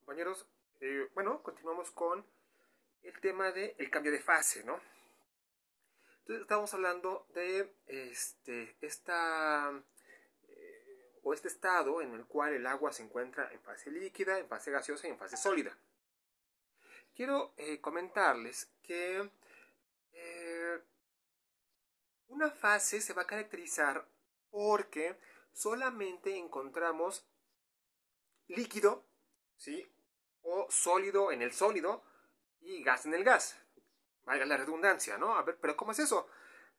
Compañeros, bueno, continuamos con el tema del cambio de fase, ¿no? Entonces estamos hablando de este estado en el cual el agua se encuentra en fase líquida, en fase gaseosa y en fase sólida. Quiero comentarles que eh, una fase se va a caracterizar porque solamente encontramos líquido, ¿sí? O sólido en el sólido y gas en el gas. Valga la redundancia, ¿no? A ver, pero ¿cómo es eso?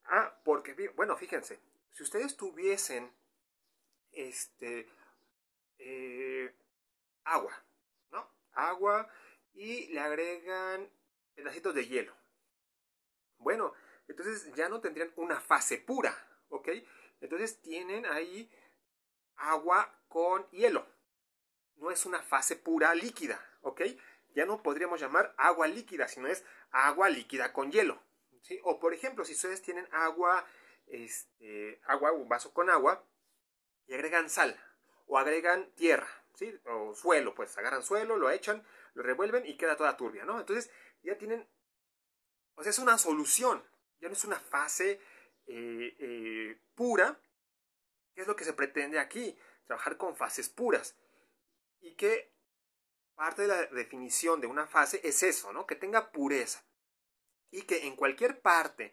Ah, porque, bueno, fíjense, si ustedes tuviesen este eh, agua, ¿no? Agua y le agregan pedacitos de hielo. Bueno, entonces ya no tendrían una fase pura, ¿ok? Entonces tienen ahí agua con hielo. No es una fase pura líquida, ¿ok? Ya no podríamos llamar agua líquida, sino es agua líquida con hielo, ¿sí? O por ejemplo, si ustedes tienen agua, un vaso con agua, y agregan sal, o agregan tierra, ¿sí? O suelo, pues agarran suelo, lo echan, lo revuelven y queda toda turbia, ¿no? Entonces ya tienen, o sea, es una solución, ya no es una fase pura, que es lo que se pretende aquí, trabajar con fases puras. Y que parte de la definición de una fase es eso, ¿no? Que tenga pureza. Y que en cualquier parte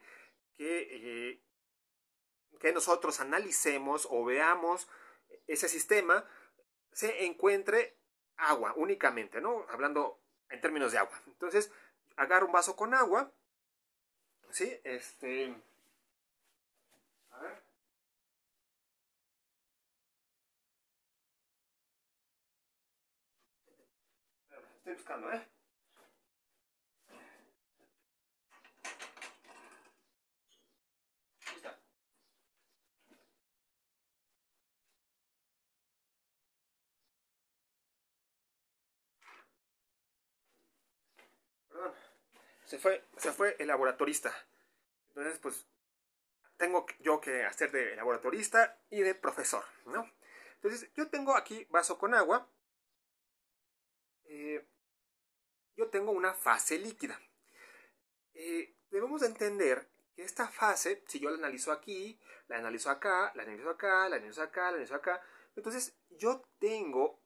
que, que nosotros analicemos o veamos ese sistema, se encuentre agua únicamente, ¿no? Hablando en términos de agua. Entonces, agarro un vaso con agua, ¿sí? A ver, estoy buscando, ¿eh? Ahí está. Perdón. Se fue el laboratorista. Entonces, pues, tengo yo que hacer de laboratorista y de profesor, ¿no? Entonces, yo tengo aquí vaso con agua. Eh, yo tengo una fase líquida. Debemos de entender que esta fase, si yo la analizo aquí, la analizo acá, la analizo acá, la analizo acá, la analizo acá, entonces yo tengo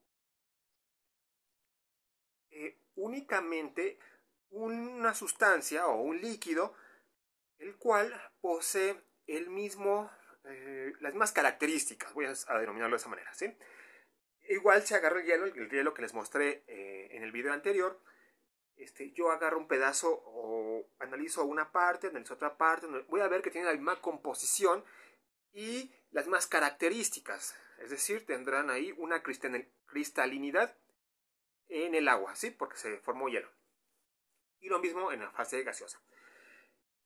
únicamente una sustancia o un líquido el cual posee las mismas características, voy a denominarlo de esa manera, ¿sí? Igual se agarra el hielo que les mostré en el video anterior. Yo agarro un pedazo o analizo una parte, analizo otra parte, voy a ver que tiene la misma composición y las mismas características. Es decir, tendrán ahí una cristalinidad en el agua, ¿sí? Porque se formó hielo. Y lo mismo en la fase gaseosa.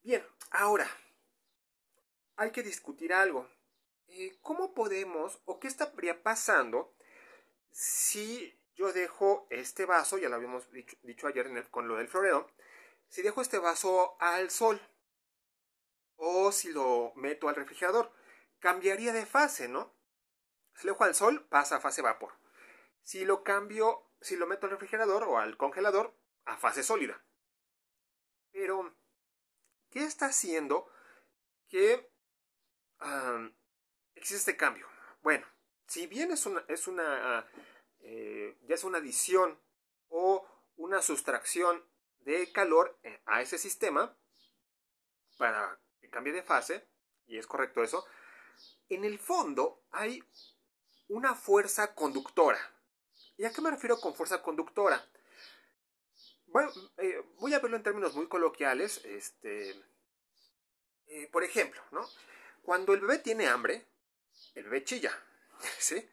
Bien, ahora hay que discutir algo. ¿Cómo podemos o qué estaría pasando si yo dejo este vaso, ya lo habíamos dicho ayer con lo del florero, si dejo este vaso al sol o si lo meto al refrigerador? Cambiaría de fase, ¿no? Si lo dejo al sol, pasa a fase vapor. Si lo cambio, si lo meto al refrigerador o al congelador, a fase sólida. Pero, ¿qué está haciendo que existe este cambio? Bueno, si bien ya es una adición o una sustracción de calor a ese sistema para que cambie de fase, y es correcto eso, en el fondo hay una fuerza conductora. ¿Y a qué me refiero con fuerza conductora? Bueno, voy a verlo en términos muy coloquiales. Por ejemplo, ¿no? Cuando el bebé tiene hambre, el bebé chilla, ¿sí?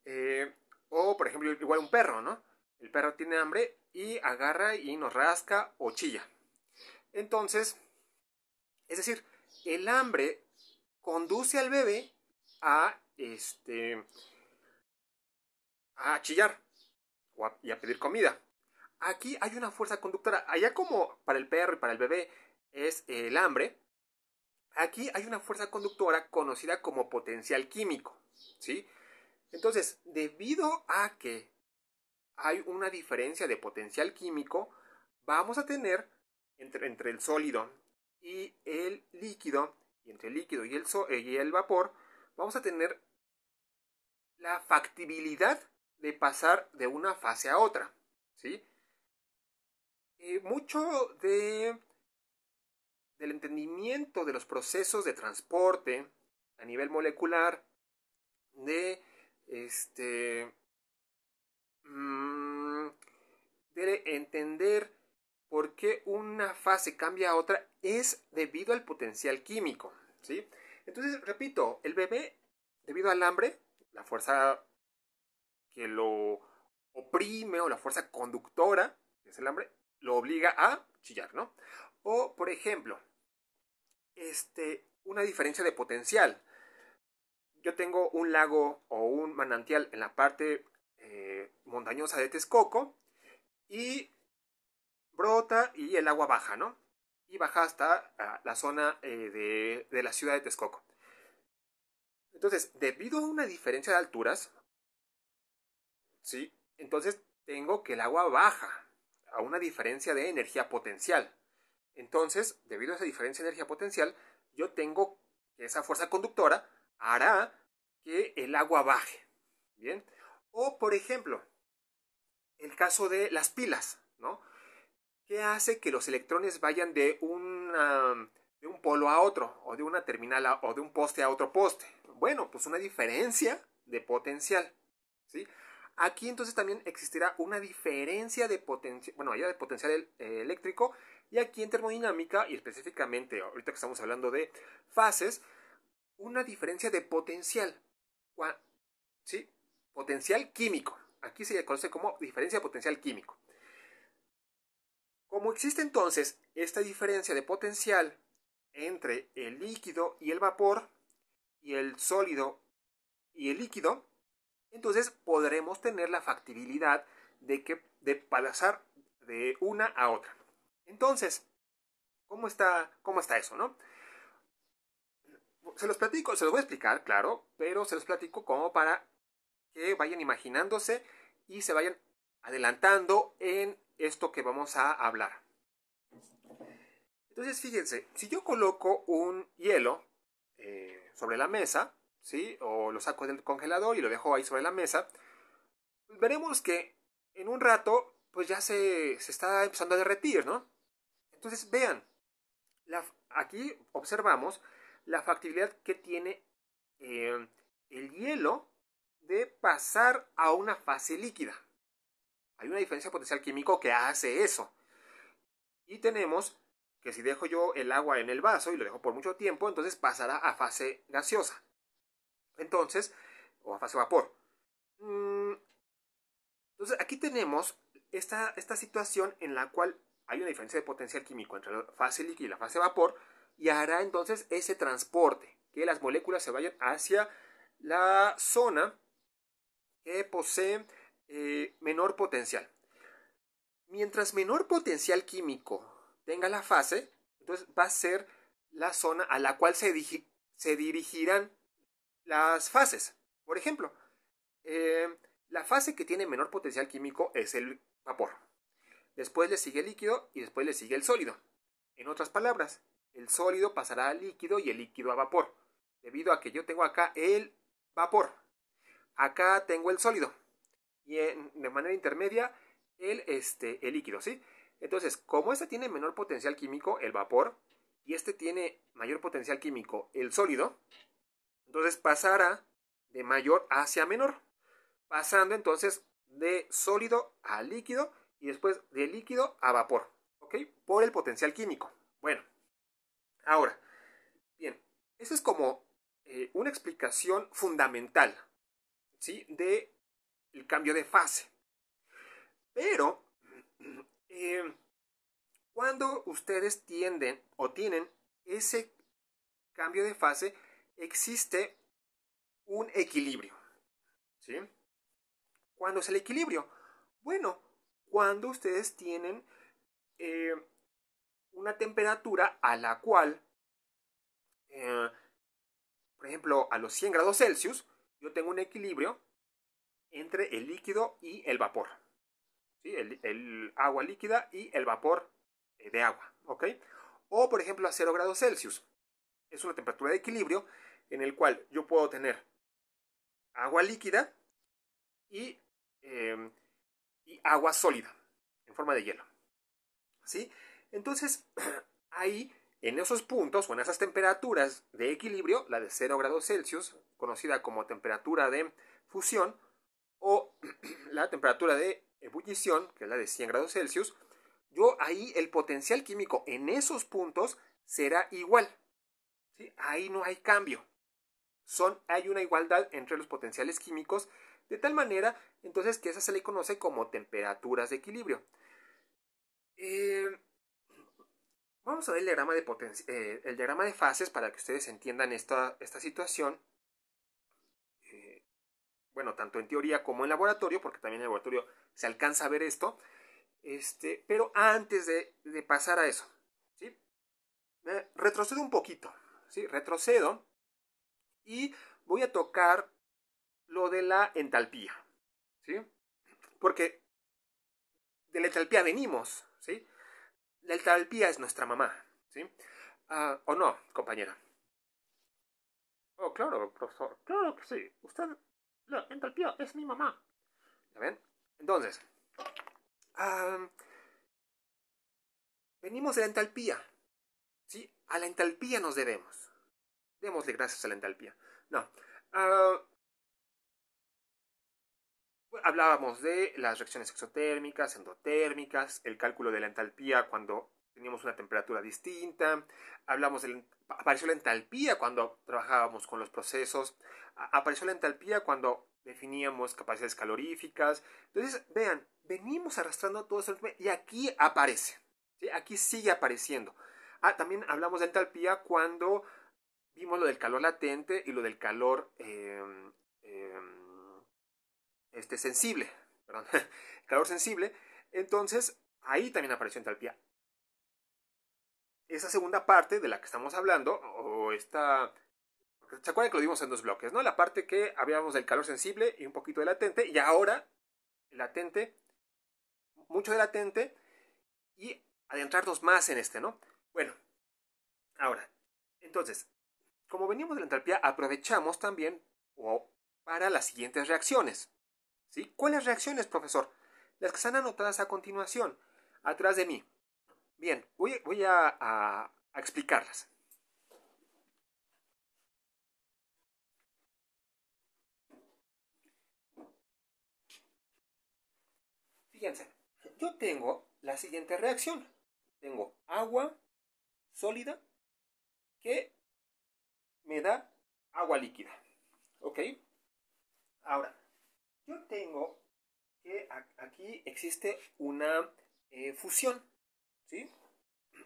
Eh, o, por ejemplo, igual un perro, ¿no? El perro tiene hambre y agarra y nos rasca o chilla. Entonces, es decir, el hambre conduce al bebé a, a chillar y a pedir comida. Aquí hay una fuerza conductora. Allá como para el perro y para el bebé es el hambre, aquí hay una fuerza conductora conocida como potencial químico, ¿sí? Entonces, debido a que hay una diferencia de potencial químico, vamos a tener entre el sólido y el líquido, y entre el líquido y el vapor, vamos a tener la factibilidad de pasar de una fase a otra, ¿sí? Mucho del entendimiento de los procesos de transporte a nivel molecular, de de entender por qué una fase cambia a otra es debido al potencial químico, ¿sí? Entonces, repito, el bebé, debido al hambre, la fuerza que lo oprime o la fuerza conductora, que es el hambre, lo obliga a chillar, ¿no? O, por ejemplo, una diferencia de potencial. Yo tengo un lago o un manantial en la parte montañosa de Texcoco y brota y el agua baja, ¿no? Y baja hasta la zona de la ciudad de Texcoco. Entonces, debido a una diferencia de alturas, ¿sí? Entonces tengo que el agua baja a una diferencia de energía potencial. Entonces, debido a esa diferencia de energía potencial, yo tengo que esa fuerza conductora hará que el agua baje. ¿Bien? O, por ejemplo, el caso de las pilas, ¿no? ¿Qué hace que los electrones vayan de un polo a otro, o de una terminal o de un poste a otro poste? Bueno, pues una diferencia de potencial, ¿sí? Aquí entonces también existirá una diferencia de potencial, bueno, allá de potencial eléctrico, y aquí en termodinámica, y específicamente ahorita que estamos hablando de fases, una diferencia de potencial, ¿sí? Potencial químico. Aquí se conoce como diferencia de potencial químico. Como existe entonces esta diferencia de potencial entre el líquido y el vapor, y el sólido y el líquido, entonces podremos tener la factibilidad de pasar de una a otra. Entonces, ¿cómo está eso, no? Se los platico, se los voy a explicar, claro, pero se los platico como para que vayan imaginándose y se vayan adelantando en esto que vamos a hablar. Entonces, fíjense, si yo coloco un hielo sobre la mesa, ¿sí? O lo saco del congelador y lo dejo ahí sobre la mesa, pues veremos que en un rato, pues ya se está empezando a derretir, ¿no? Entonces, vean, aquí observamos la factibilidad que tiene el hielo de pasar a una fase líquida. Hay una diferencia potencial químico que hace eso. Y tenemos que si dejo yo el agua en el vaso y lo dejo por mucho tiempo, entonces pasará a fase gaseosa. Entonces, o a fase vapor. Entonces, aquí tenemos esta situación en la cual hay una diferencia de potencial químico entre la fase líquida y la fase vapor, y hará entonces ese transporte, que las moléculas se vayan hacia la zona que posee menor potencial. Mientras menor potencial químico tenga la fase, entonces va a ser la zona a la cual se dirigirán las fases. Por ejemplo, la fase que tiene menor potencial químico es el vapor. Después le sigue el líquido y después le sigue el sólido. En otras palabras, el sólido pasará al líquido y el líquido a vapor, debido a que yo tengo acá el vapor. Acá tengo el sólido. Y de manera intermedia el líquido, ¿sí? Entonces, como este tiene menor potencial químico, el vapor, y este tiene mayor potencial químico, el sólido, entonces pasará de mayor hacia menor, pasando entonces de sólido a líquido y después de líquido a vapor, ¿ok? Por el potencial químico. Bueno, ahora, bien, eso es como una explicación fundamental, ¿sí? De el cambio de fase. Pero, cuando ustedes tienden o tienen ese cambio de fase, existe un equilibrio, ¿sí? ¿Cuándo es el equilibrio? Bueno, cuando ustedes tienen una temperatura a la cual, por ejemplo, a los 100 grados Celsius, yo tengo un equilibrio entre el líquido y el vapor. ¿sí? El agua líquida y el vapor de agua, ¿ok? O, por ejemplo, a 0 grados Celsius. Es una temperatura de equilibrio en el cual yo puedo tener agua líquida y, eh, y agua sólida en forma de hielo, ¿sí? Entonces, ahí, en esos puntos o en esas temperaturas de equilibrio, la de 0 grados Celsius, conocida como temperatura de fusión, o la temperatura de ebullición, que es la de 100 grados Celsius, yo ahí el potencial químico en esos puntos será igual, ¿sí? Ahí no hay cambio. Hay una igualdad entre los potenciales químicos, de tal manera, entonces, que esa se le conoce como temperaturas de equilibrio. Vamos a ver el diagrama de fases para que ustedes entiendan esta situación. Bueno, tanto en teoría como en laboratorio, porque también en el laboratorio se alcanza a ver esto. Pero antes de pasar a eso, ¿sí? Retrocedo un poquito, ¿sí? Retrocedo y voy a tocar lo de la entalpía, ¿sí? Porque de la entalpía venimos, ¿sí? La entalpía es nuestra mamá, ¿sí? ¿O no, compañera? Oh, claro, profesor. Claro que sí. Usted, la entalpía es mi mamá. ¿Ya ven? Entonces, ah, venimos de la entalpía, ¿sí? A la entalpía nos debemos. Démosle gracias a la entalpía. No. Ah, Hablábamos de las reacciones exotérmicas, endotérmicas, el cálculo de la entalpía cuando teníamos una temperatura distinta. Apareció la entalpía cuando trabajábamos con los procesos. Apareció la entalpía cuando definíamos capacidades caloríficas. Entonces, vean, venimos arrastrando todo eso y aquí aparece. ¿Sí? Aquí sigue apareciendo. También hablamos de entalpía cuando vimos lo del calor latente y lo del calor sensible, perdón, calor sensible. Entonces, ahí también apareció entalpía. Esa segunda parte de la que estamos hablando, o esta, ¿se acuerdan que lo dimos en dos bloques, no? La parte que hablábamos del calor sensible y un poquito de latente, y ahora latente, mucho de latente, y adentrarnos más en ¿no? Bueno, ahora, entonces, como venimos de la entalpía, aprovechamos también para las siguientes reacciones. ¿Sí? ¿Cuáles reacciones, profesor? Las que están anotadas a continuación, atrás de mí. Bien, voy a explicarlas. Fíjense, yo tengo la siguiente reacción. Tengo agua sólida que me da agua líquida. ¿Ok? Ahora, yo tengo que aquí existe una fusión. ¿Sí?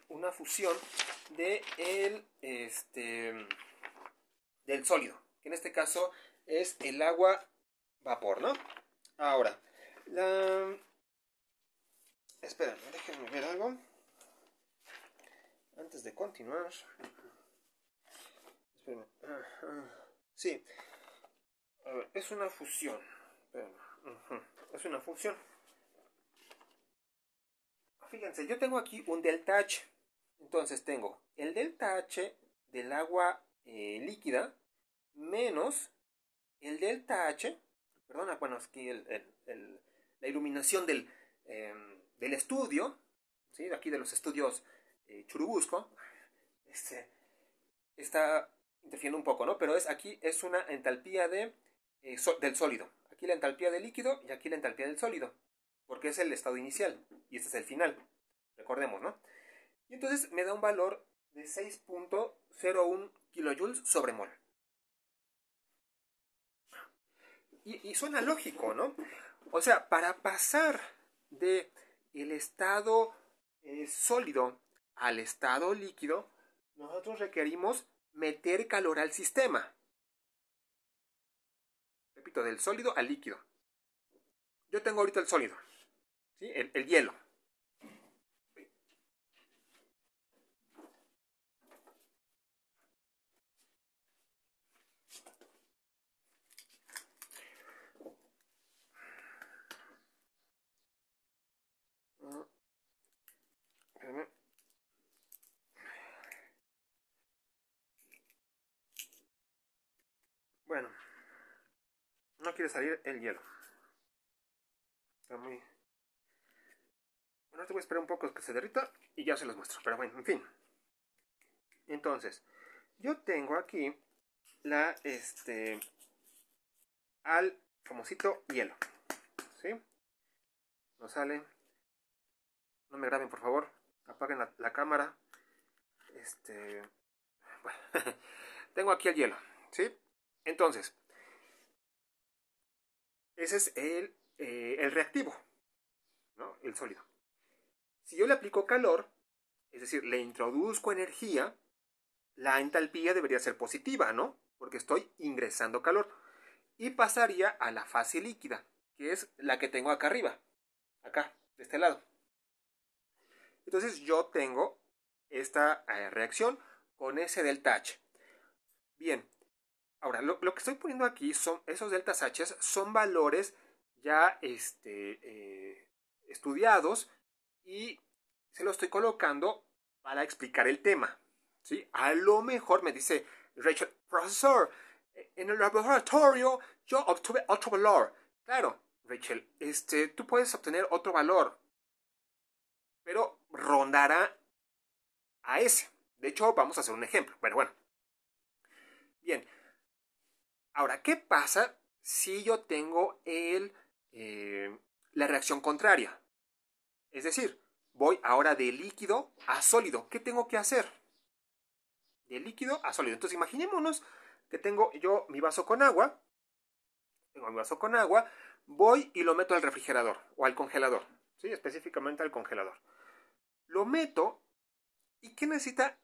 Una fusión del sólido, que en este caso es el agua vapor, ¿no? Ahora, espérenme, déjenme ver algo antes de continuar. Espérenme. Sí, a ver, es una fusión. Es una fusión. Fíjense, yo tengo aquí un delta H. Entonces tengo el delta H del agua líquida menos el delta H, perdona, bueno, es que la iluminación del estudio, ¿sí? De aquí de los estudios Churubusco, está interfiriendo un poco, ¿no? Pero aquí es una entalpía del sólido. Aquí la entalpía del líquido y aquí la entalpía del sólido, porque es el estado inicial y este es el final, recordemos, ¿no? Y entonces me da un valor de 6.01 kilojoules sobre mol. Y suena lógico, ¿no? O sea, para pasar de el estado sólido al estado líquido, nosotros requerimos meter calor al sistema. Repito, del sólido al líquido. Yo tengo ahorita el sólido, ¿sí? El hielo. quiere salir el hielo. Está muy... Bueno, te voy a esperar un poco que se derrita y ya se los muestro. Pero bueno, en fin. Entonces, yo tengo aquí al famosito hielo. ¿Sí? No sale. No me graben, por favor. Apaguen la cámara. Bueno, tengo aquí el hielo. ¿Sí? Entonces, ese es el reactivo, ¿no? El sólido. Si yo le aplico calor, es decir, le introduzco energía, la entalpía debería ser positiva, ¿no? Porque estoy ingresando calor. Y pasaría a la fase líquida, que es la que tengo acá arriba. Acá, de este lado. Entonces yo tengo esta reacción con ese delta H. Bien, ahora lo que estoy poniendo aquí son esos deltas H, son valores ya estudiados y se los estoy colocando para explicar el tema. ¿Sí? A lo mejor me dice Rachel, profesor, en el laboratorio yo obtuve otro valor. Claro, Rachel, tú puedes obtener otro valor, pero rondará a ese. De hecho, vamos a hacer un ejemplo, pero bueno. Bien, ahora, ¿qué pasa si yo tengo la reacción contraria? Es decir, voy ahora de líquido a sólido. ¿Qué tengo que hacer? De líquido a sólido. Entonces, imaginémonos que tengo yo mi vaso con agua. Tengo mi vaso con agua. Voy y lo meto al refrigerador o al congelador. ¿Sí? Específicamente al congelador. Lo meto. ¿Y qué necesita?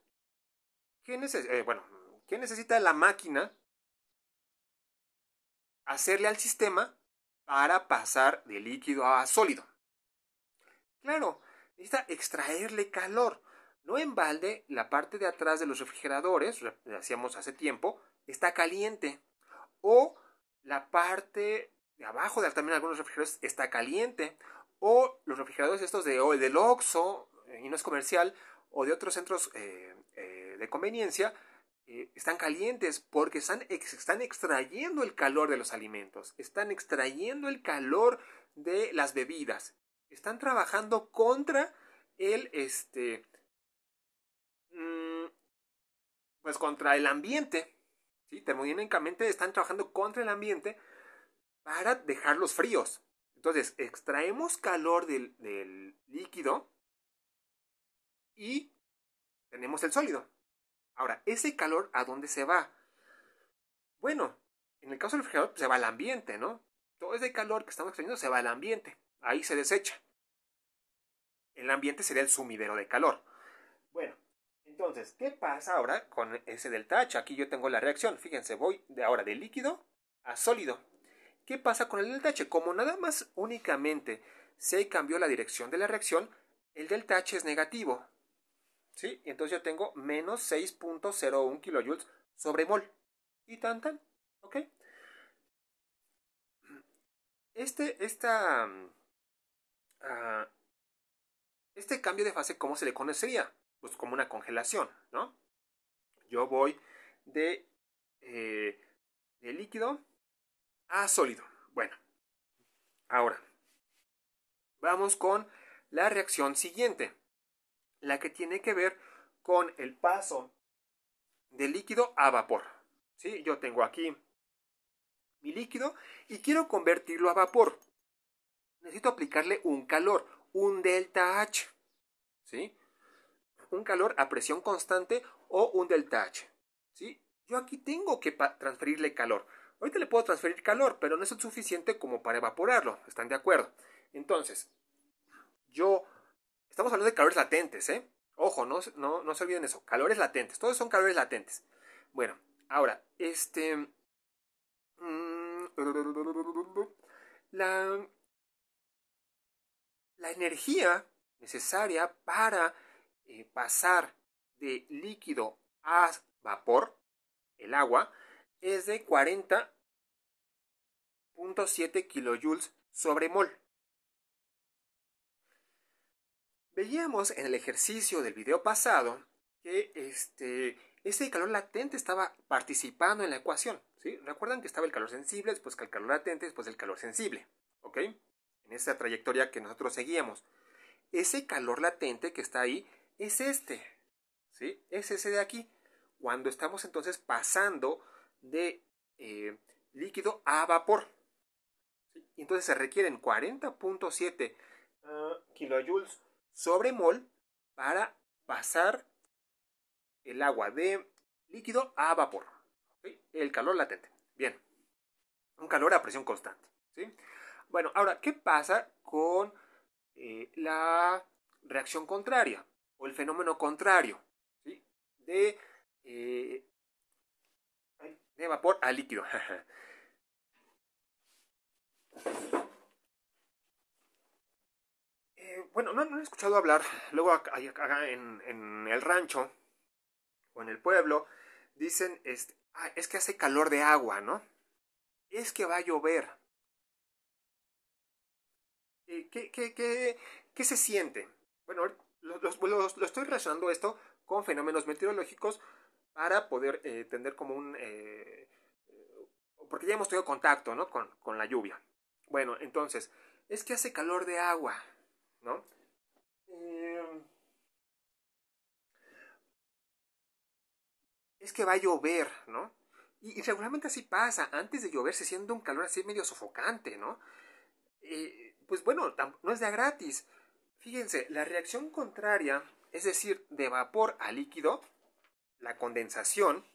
¿Qué necesita la máquina hacerle al sistema para pasar de líquido a sólido? Claro, necesita extraerle calor. No en balde, la parte de atrás de los refrigeradores, lo hacíamos hace tiempo, está caliente. O la parte de abajo de también algunos refrigeradores está caliente. O los refrigeradores estos del Oxxo, y no es comercial, o de otros centros de conveniencia, están calientes porque están extrayendo el calor de los alimentos, están extrayendo el calor de las bebidas, están trabajando contra el pues contra el ambiente, ¿sí? Termodinámicamente están trabajando contra el ambiente para dejarlos fríos. Entonces extraemos calor del líquido y tenemos el sólido. Ahora, ese calor, ¿a dónde se va? Bueno, en el caso del refrigerador, pues se va al ambiente, ¿no? Todo ese calor que estamos extrayendo se va al ambiente. Ahí se desecha. El ambiente sería el sumidero de calor. Bueno, entonces, ¿qué pasa ahora con ese delta H? Aquí yo tengo la reacción. Fíjense, voy ahora de líquido a sólido. ¿Qué pasa con el delta H? Como nada más únicamente se cambió la dirección de la reacción, el delta H es negativo. ¿Sí? Y entonces yo tengo menos 6.01 kilojoules sobre mol. Y tan. ¿Ok? Este cambio de fase, ¿cómo se le conocería? Pues como una congelación, ¿no? Yo voy de líquido a sólido. Bueno, ahora vamos con la reacción siguiente, la que tiene que ver con el paso de líquido a vapor. ¿Sí? Yo tengo aquí mi líquido y quiero convertirlo a vapor. Necesito aplicarle un calor, un delta H. ¿Sí? Un calor a presión constante o un delta H. ¿Sí? Yo aquí tengo que transferirle calor. Ahorita le puedo transferir calor, pero no es suficiente como para evaporarlo. ¿Están de acuerdo? Entonces, estamos hablando de calores latentes, ¿eh? Ojo, no se olviden eso. Calores latentes. Todos son calores latentes. Bueno, ahora, la energía necesaria para pasar de líquido a vapor, el agua, es de 40.7 kilojoules sobre mol. Veíamos en el ejercicio del video pasado que ese calor latente estaba participando en la ecuación, ¿sí? Recuerdan que estaba el calor sensible, después el calor latente, después el calor sensible, ¿ok? En esa trayectoria que nosotros seguíamos. Ese calor latente que está ahí es este, ¿sí? Es ese de aquí. Cuando estamos entonces pasando de líquido a vapor. ¿Sí? Y entonces se requieren 40.7 kilojoules sobre mol para pasar el agua de líquido a vapor. ¿Sí? El calor latente. Bien. Un calor a presión constante. ¿Sí? Bueno, ahora, ¿qué pasa con la reacción contraria o el fenómeno contrario? ¿Sí? Eh, de vapor a líquido. Bueno, no he escuchado hablar. Luego acá en el rancho o en el pueblo dicen, es que hace calor de agua, ¿no? Es que va a llover. ¿Qué se siente? Bueno, lo estoy relacionando esto con fenómenos meteorológicos para poder tener como porque ya hemos tenido contacto, ¿no? Con la lluvia. Bueno, entonces, es que hace calor de agua, ¿no? Es que va a llover, ¿no? Y regularmente así pasa. Antes de llover se siente un calor así medio sofocante, ¿no? Pues bueno, no es de a gratis. Fíjense, la reacción contraria, es decir, de vapor a líquido, la condensación,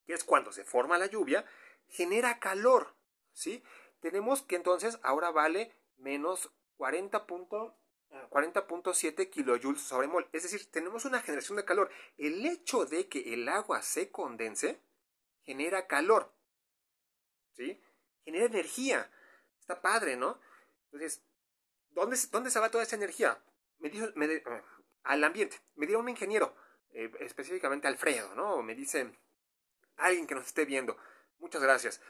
que es cuando se forma la lluvia, genera calor, ¿sí? Tenemos que entonces ahora vale menos 40.7 kilojoules sobre mol. Es decir, tenemos una generación de calor. El hecho de que el agua se condense genera calor, ¿sí? Genera energía. Está padre, ¿no? Entonces, ¿dónde se va toda esa energía? Al ambiente. Me dirá un ingeniero, específicamente Alfredo, ¿no? Me dice alguien que nos esté viendo. Muchas gracias.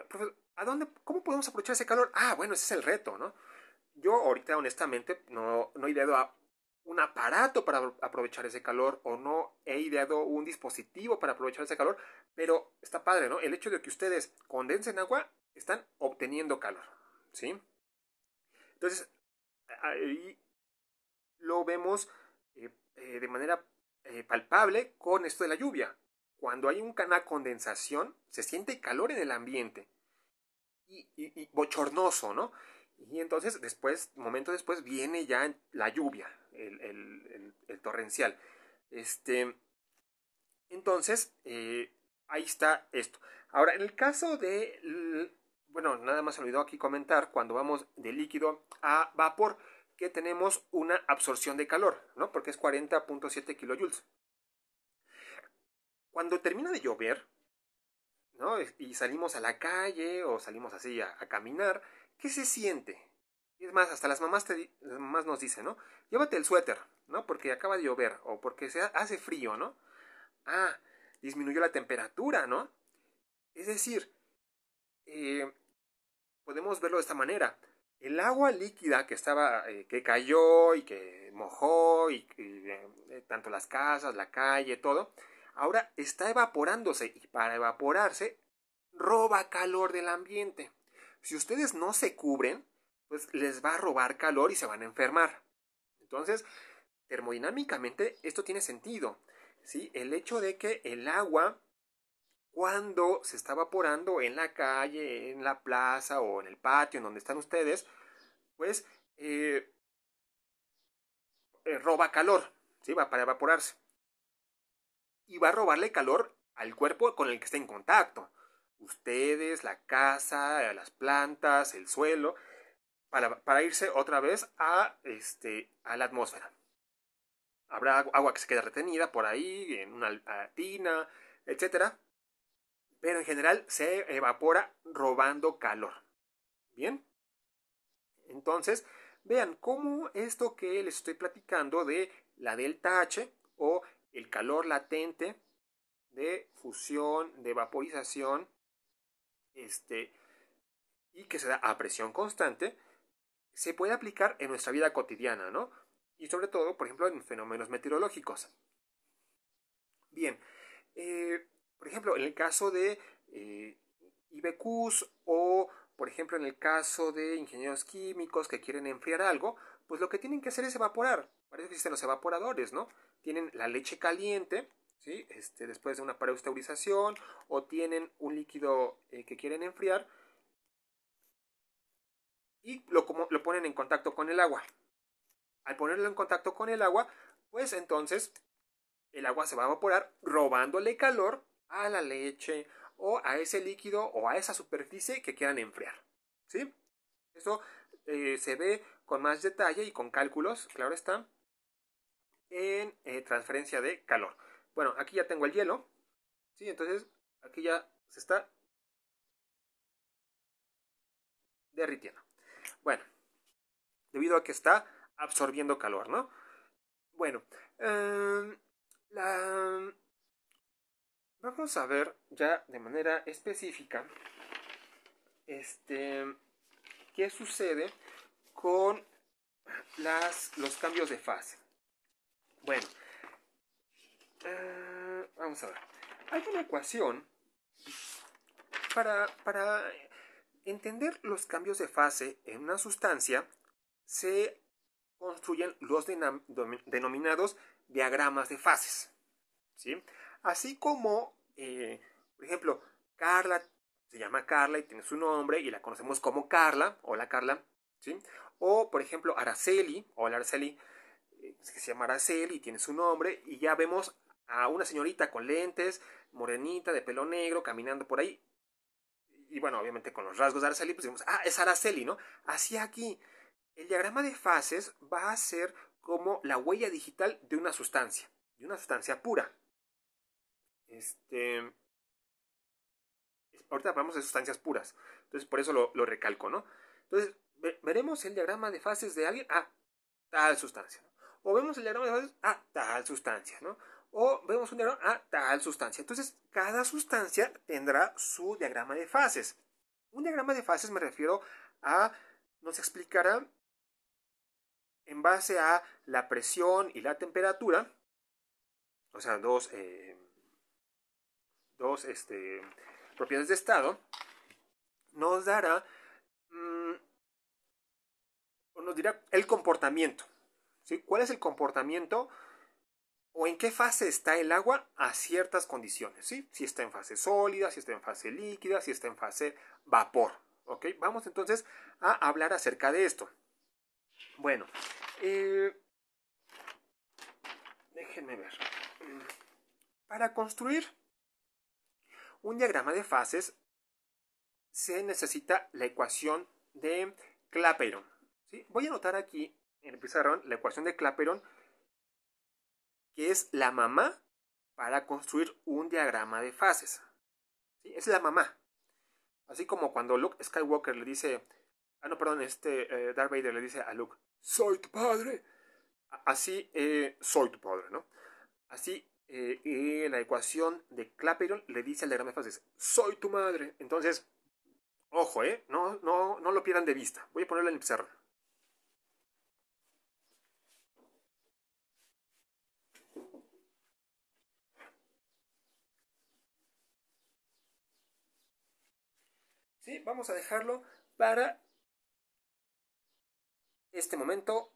Profesor, ¿cómo podemos aprovechar ese calor? Ah, bueno, ese es el reto, ¿no? Yo ahorita, honestamente, no he ideado a un aparato para aprovechar ese calor o no he ideado un dispositivo para aprovechar ese calor, pero está padre, ¿no? El hecho de que ustedes condensen agua, están obteniendo calor, ¿sí? Entonces, ahí lo vemos de manera palpable con esto de la lluvia. Cuando hay una condensación, se siente calor en el ambiente y bochornoso, ¿no? Y entonces momento después, viene ya la lluvia, el torrencial. Entonces, ahí está esto. Ahora, en el caso bueno, nada más se olvidó aquí comentar, cuando vamos de líquido a vapor, que tenemos una absorción de calor, ¿no? Porque es 40.7 kilojoules. Cuando termina de llover, ¿no? Y salimos a la calle o salimos así a caminar, ¿qué se siente? Y es más, hasta las mamás nos dicen, ¿no? Llévate el suéter, ¿no? Porque acaba de llover o porque hace frío, ¿no? Ah, disminuyó la temperatura, ¿no? Es decir, eh, podemos verlo de esta manera. El agua líquida que cayó y que mojó tanto las casas, la calle, todo, ahora está evaporándose y para evaporarse roba calor del ambiente. Si ustedes no se cubren, pues les va a robar calor y se van a enfermar. Entonces, termodinámicamente esto tiene sentido, ¿sí? El hecho de que el agua cuando se está evaporando en la calle, en la plaza o en el patio en donde están ustedes, pues roba calor, ¿sí? Va para evaporarse. Y va a robarle calor al cuerpo con el que está en contacto. Ustedes, la casa, las plantas, el suelo, para irse otra vez a la atmósfera. Habrá agua que se queda retenida por ahí, en una tina, etcétera, pero en general se evapora robando calor. Bien, entonces vean cómo esto que les estoy platicando de la delta H o el calor latente de fusión, de vaporización, y que se da a presión constante, se puede aplicar en nuestra vida cotidiana, ¿no? Y sobre todo, por ejemplo, en fenómenos meteorológicos. Bien, por ejemplo, en el caso de IBQs o, por ejemplo, en el caso de ingenieros químicos que quieren enfriar algo, pues lo que tienen que hacer es evaporar. Para eso existen los evaporadores, ¿no? Tienen la leche caliente, ¿sí? Después de una pasteurización, o tienen un líquido que quieren enfriar y lo ponen en contacto con el agua. Al ponerlo en contacto con el agua, pues entonces el agua se va a evaporar robándole calor a la leche o a ese líquido o a esa superficie que quieran enfriar. ¿Sí? Eso se ve con más detalle y con cálculos, claro está, en transferencia de calor. Bueno, aquí ya tengo el hielo, ¿sí? Entonces aquí ya se está derritiendo. Bueno, debido a que está absorbiendo calor, ¿no? Bueno, la, vamos a ver ya de manera específica qué sucede con los cambios de fase. Bueno, vamos a ver. Hay una ecuación para entender los cambios de fase en una sustancia. Se construyen los denominados diagramas de fases, ¿sí? Así como, por ejemplo, Carla se llama Carla y tiene su nombre y la conocemos como Carla. Hola Carla, ¿sí? O, por ejemplo, Araceli. Hola Araceli, que se llama Araceli y tiene su nombre. Y ya vemos a una señorita con lentes, morenita, de pelo negro, caminando por ahí. Y bueno, obviamente con los rasgos de Araceli, pues decimos, es Araceli, ¿no? Así aquí, el diagrama de fases va a ser como la huella digital de una sustancia pura. Ahorita hablamos de sustancias puras, entonces por eso lo recalco, ¿no? Entonces, veremos el diagrama de fases de alguien, tal sustancia, ¿no? O vemos el diagrama de fases, tal sustancia, ¿no? O vemos un diagrama, tal sustancia. Entonces, cada sustancia tendrá su diagrama de fases. Un diagrama de fases me refiero a, nos explicará en base a la presión y la temperatura, o sea, dos propiedades de estado, nos dará o nos dirá el comportamiento, ¿sí? ¿Cuál es el comportamiento o en qué fase está el agua a ciertas condiciones? ¿Sí? Si está en fase sólida, si está en fase líquida, si está en fase vapor. ¿Ok? Vamos entonces a hablar acerca de esto. Bueno, déjenme ver. Para construir un diagrama de fases se necesita la ecuación de Clapeyron. ¿Sí? Voy a anotar aquí en el pizarrón la ecuación de Clapeyron, que es la mamá para construir un diagrama de fases. ¿Sí? Es la mamá. Así como cuando Luke Skywalker le dice, Darth Vader le dice a Luke, soy tu padre. Así, soy tu padre, ¿no? Así, la ecuación de Clapeyron le dice al diagrama de fases, soy tu madre. Entonces, ojo, no lo pierdan de vista. Voy a ponerlo en el pizarrón. Sí, vamos a dejarlo para este momento